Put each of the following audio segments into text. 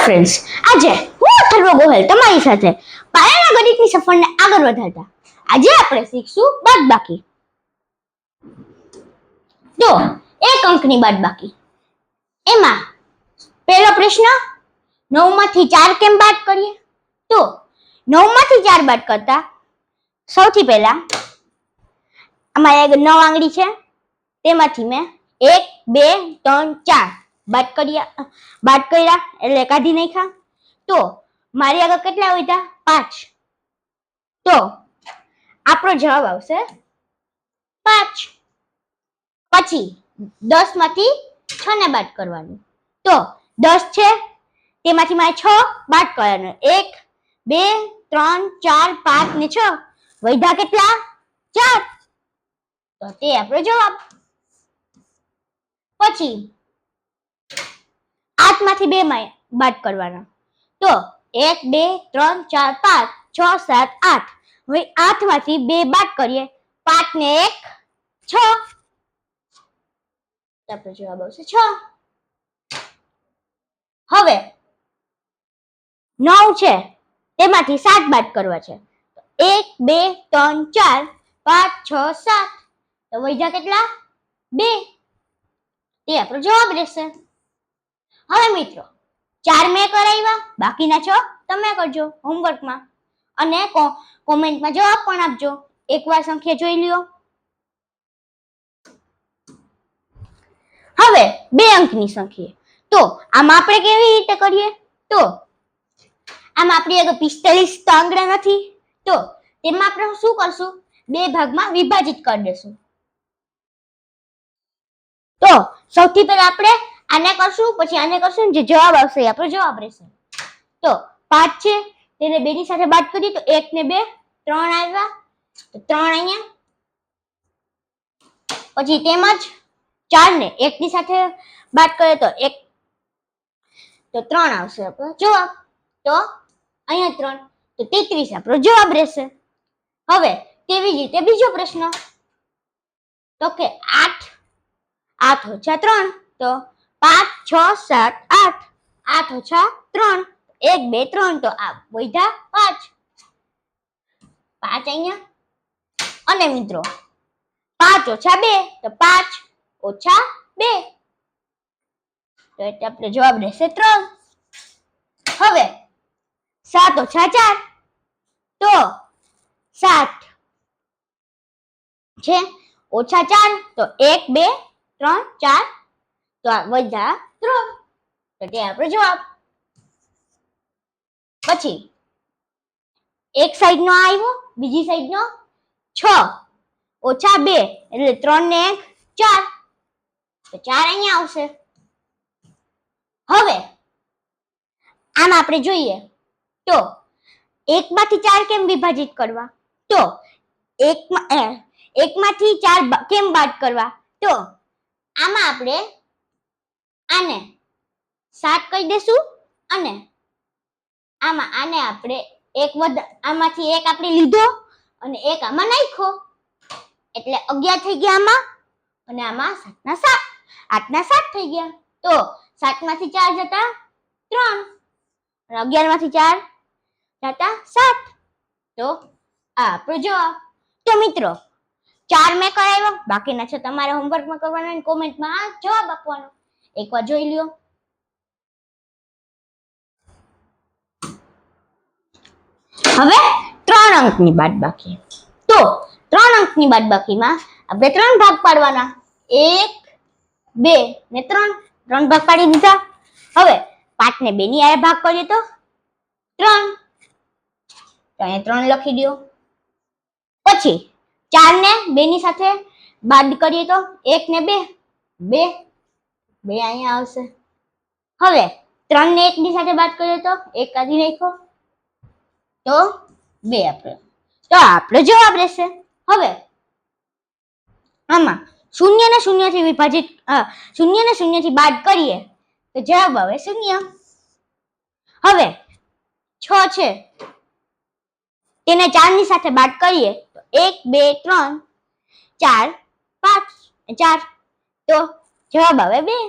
Friends, આજે હું અથર્વ ગોહેલ તમારી સાથે પાયાના ગણિતની સફરને આગળ વધારતા આજે આપણે શીખશું બાદબાકી. તો એક અંકની બાદબાકી. એમાં પહેલો પ્રશ્ન, 9 માંથી 4 કેમ બાદ કરીએ? તો 9 માંથી 4 બાદ કરતા સૌથી પહેલા અમારે 9 આંગળી છે, તેમાંથી મેં 1 2 3 4 બાદ કર્યા એટલે કાઢી નાખ્યા. તો મારી આગળ કેટલા વધ્યા? 5. તો આપણો જવાબ આવશે 5. પછી 10 માંથી 6 ને બાદ કરવાનું. તો 10 છે, તેમાંથી મારે 6 બાદ કરવાનું. 1 2 3 4 5 ને 6 વધ્યા કેટલા? 4. તો તે આપણો જવાબ. પછી 8 માંથી 2 બાદ કરવાના. તો 1 2 3 4 5 6 7 8. હવે 8 માંથી 2 બાદ કરીએ, 5 ને 1 6. આપણો જવાબ આવશે 6. હવે 9 છે, તેમાંથી 7 બાદ કરવા છે. 1 2 3 4 5 6 7. તો વધ્યા કેટલા? 2. તે આપણો જવાબ રહેશે. હવે મિત્રો 4 મેં કરાવ્યા, બાકીના 6 તમે કરજો હોમવર્કમાં, અને કોમેન્ટમાં જવાબ પણ આપજો. એકવાર સંખ્યા જોઈ લ્યો. હવે 2 અંકની સંખ્યા. તો આમાં આપણે કેવી રીતે કરીએ? તો આમાં આપણી આગળ 45 તો આંકડા નથી, તો તેમાં આપણે શું કરશું? 2 ભાગમાં વિભાજિત કરી દેશું. તો સૌથી પહેલા આપણે આને કરશું, પછી આને કરશું, જે જવાબ આવશે એ આપણો જવાબ રહેશે. તો 5 છે, તેને 2 ની સાથે બાદ કરીએ તો 1 ને 2 3 આવ્યા, તો 3 અહીંયા. પછી તેમજ 4 ને 1 ની સાથે બાદ કરીએ તો 1, તો 3 આવશે આપણો જવાબ. તો અહીંયા 3, તો 33 આપણો જવાબ રહેશે. હવે તેવી જ રીતે બીજો પ્રશ્ન, તો કે 8 ઓછા 3, તો 5 6 7 8. 8 ઓછા 3 1 2 3, તો આ વધ્યા 5. 5 અહીંયા. અને મિત્રો 5 ઓછા 2, તો 5 ઓછા 2. તો એટલે આપણો જવાબ રહેશે 3. હવે 7 ઓછા 4, તો 7 છે, ઓછા 4, તો 1 2 3 4, તો આ વધ્યા 3. તો તે આપણો જવાબ. પછી એક સાઈડ નો આવ્યો, બીજી સાઈડ નો 6 ઓછા 2, એટલે 3 ને 1 4, તો 4 અહીંયા આવશે. હવે આમ આપણે જોઈએ તો 1 માંથી 4 કેમ વિભાજિત કરવા? તો 1 માંથી 4 કેમ બાદ કરવા? તો આમાં આપણે આને 7 કહી દેશું, અને આને આપણે આમાંથી 1 આપણે લીધો અને 1 આમાં નાખ્યો, એટલે 11 થઈ ગયા આમાં, અને આમાં 7 ના 7, 8 ના 7 થઈ ગયા. તો 7 માંથી 4 જતા 3, અને 11 માંથી 4 જતા 7. તો આ આપણો જવાબ. તો મિત્રો 4 મેં કરાવ્યો, બાકીના છે તમારે હોમવર્કમાં કરવાના અને કોમેન્ટમાં જવાબ આપવાનો. એકવાર જોઈ લ્યો. હવે 3 અંકની બાદબાકી. તો 3 અંકની બાદબાકીમાં આપણે 3 ભાગ પાડવાના. 1 2 ને 3. 3 ભાગ પાડી દીધા. હવે 5 ને 2 ની આરે ભાગ કરીએ તો 3. તો અહીંયા 3 લખી દો. પછી 4 ને 2 ની સાથે બાદ કરીએ તો 1 ને 2 2, 2 અહીંયા આવશે. હવે 3 ને 1 ની સાથે બાદ કરીએ તો 1 કાઢી નાખો, તો 2 આપણે. તો આપણો જવાબ રહેશે. હવે આમાં 0 ને 0 થી વિભાજિત 0 ને 0 થી બાદ કરીએ તો જવાબ આવે 0. હવે 6 છે, તેને 4 ની સાથે બાદ કરીએ તો 1 2 3 4 5 4, તો જવાબ આવે 2.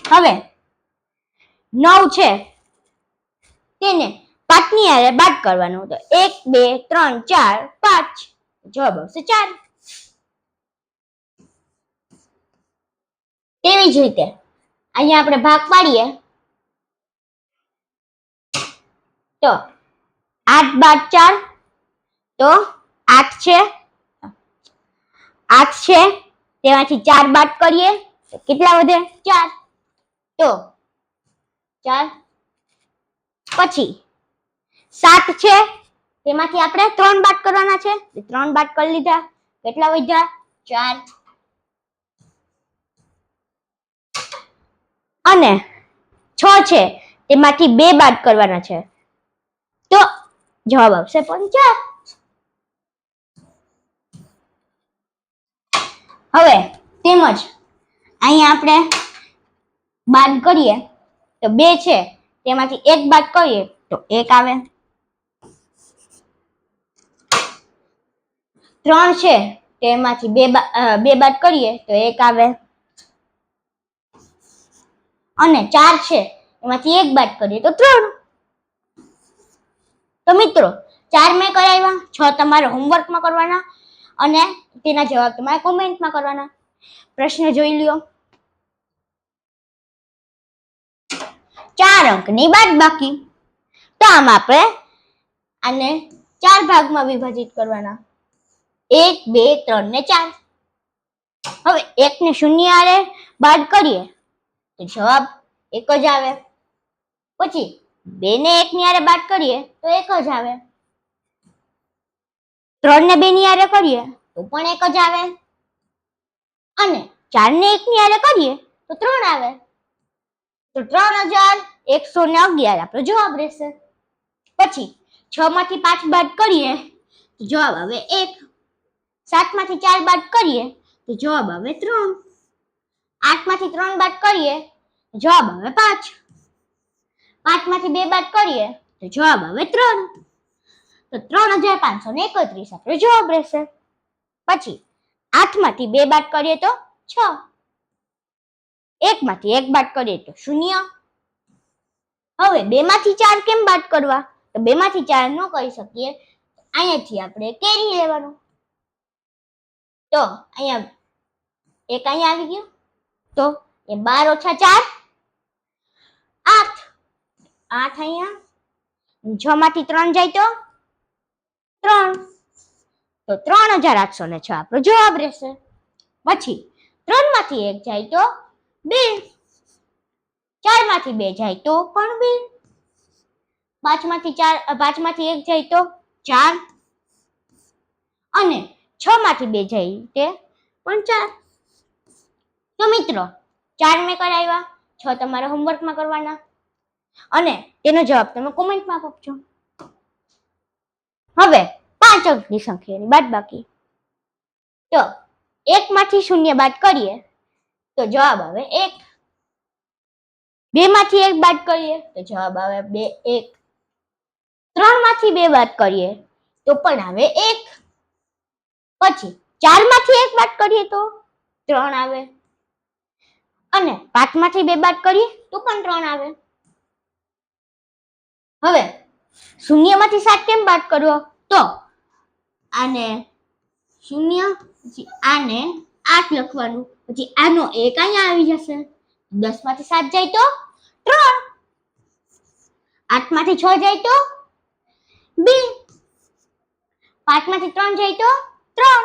હવે 9 છે તેને 5 ની હારે બાદ કરવાનો. તો 1 2 3 4 5 જવાબ આવશે 4. તેવી જ રીતે અહીંયા આપણે ભાગ પાડીએ તો 8 બાદ 4 તો 8 છે. 8 છે તેમાંથી 4 બાદ કરીએ તો કેટલા વધે? 4. તો 4 પછી 7 છે તેમાંથી આપણે 3 બાદ કરવાના છે. 3 બાદ કરી લીધા, કેટલા વધ્યા? 4. અને 6 છે તેમાંથી 2 બાદ કરવાના છે તો જવાબ આવશે 5. હવે તેમજ અહીંયા આપણે બાદ કરીએ તો 2 છે તેમાંથી 1 બાદ કરીએ તો 1 આવે. 3 છે તેમાંથી 2 બાદ કરીએ તો 1 આવે. અને 4 છે એમાંથી 1 બાદ કરીએ તો 3. તો મિત્રો 4 મેં કરાવ્યા, 6 તમારે હોમવર્કમાં કરવાના અને તેના જવાબ તમારે કોમેન્ટમાં કરવાના. પ્રશ્ન જોઈ લ્યો. 4 અંકની બાદબાકી. તો આમ આપણે આને 4 ભાગમાં વિભાજિત કરવાના. 1 2 3 ને 4. હવે 1 ને 0 હારે બાદ કરીએ તો જવાબ 1 જ આવે. પછી 2 ને 1 ની હારે બાદ કરીએ તો 1 જ આવે. 3 ને 2 ની હારે કરીએ તો પણ 1 જ આવે. અને 4 ને 1 ની હારે કરીએ તો 3 આવે. તો 3111 આપણો જવાબ રહેશે. પછી 6 માંથી 5 બાદ કરીએ તો જવાબ આવે 1. 7 માંથી 4 બાદ કરીએ તો જવાબ આવે 3. 8 માંથી 3 બાદ કરીએ તો જવાબ આવે 5. 5 માંથી 2 બાદ કરીએ તો જવાબ આવે 3. તો 3531 આપણો જવાબ રહેશે. પછી 8 માંથી 2 બાદ કરીએ તો 6. 1 માંથી 1 બાદ કરીએ તો 0. હવે 2 માંથી 4 કેમ બાદ કરવા? તો 2 માંથી 4 ન કરી શકીએ, અહીંયાથી આપણે કેરી લેવાનું. તો અહીંયા 1 અહીંયા આવી ગયું તો એ 12 ઓછા 4 8. 8 અહીંયા. 6 માંથી 3 જાય તો 3. તો 3806 આપણો જવાબ રહેશે. પછી 3 માંથી 1 જાય તો 2. 4 માંથી 2 જાય તો પણ 2. 5 માંથી 1 જાય તો 4. અને 6 માંથી 2 જાય તે પણ 4. તો મિત્રો 4 મેં કરાવ્યા, 6 તમારે હોમવર્કમાં કરવાના અને તેનો જવાબ તમે કોમેન્ટમાં આપજો. હવે 5 અંકની સંખ્યાની બાદબાકી. તો 1 માંથી 0 બાદ કરીએ તો જવાબ આવે 1. 2 માંથી 1 બાદ કરીએ તો જવાબ આવે 1. 3 માંથી 2 બાદ કરીએ તો પણ આવે 1. પછી 4 માંથી 1 બાદ કરીએ તો 3 આવે. અને 5 માંથી 2 બાદ કરીએ તો પણ 3 આવે. હવે 0 માંથી 7 કેમ બાદ કરવો? તો આને 0 પછી આને 8 લખવાનું, પછી આનો 1 અહીંયા આવી જશે. 10 માંથી 7 જાય તો 3. 8 માંથી 6 જાય તો 2. 5 માંથી 3 જાય તો 3.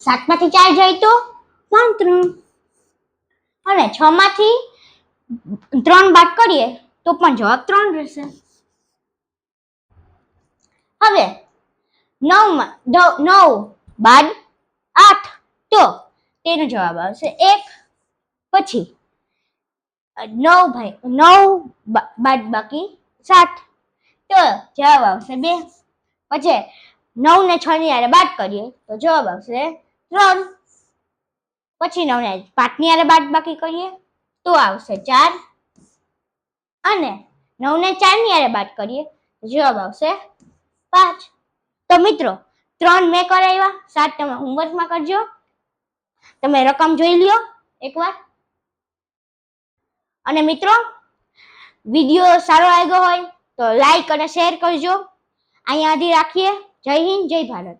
7 માંથી 4 જાય તો પણ 3. અને 6 માંથી 3 બાદ કરીએ તો પણ જવાબ 3 રહેશે. હવે 9 બાદ 8 તો તેનો જવાબ આવશે 1. પછી 9 બાદ બાકી 7 તો જવાબ આવશે 2. પછી 9 ને 6 ની હારે બાદ કરીએ તો જવાબ આવશે 3. પછી 9 ને 5 ની હારે બાદ બાકી કરીએ તો આવશે 4. અને 9 ને 4 ની હારે બાદ કરીએ તો જવાબ આવશે 5. તો મિત્રો 3 મેં કરાવ્યા, 7 તમે હોમવર્કમાં કરજો. તમે રકમ જોઈ લ્યો એકવાર. અને મિત્રો, વિડીયો સારો લાગ્યો હોય તો લાઈક અને શેર કરજો. અહીંયા સુધી રાખીએ. જય હિન્દ, જય ભારત.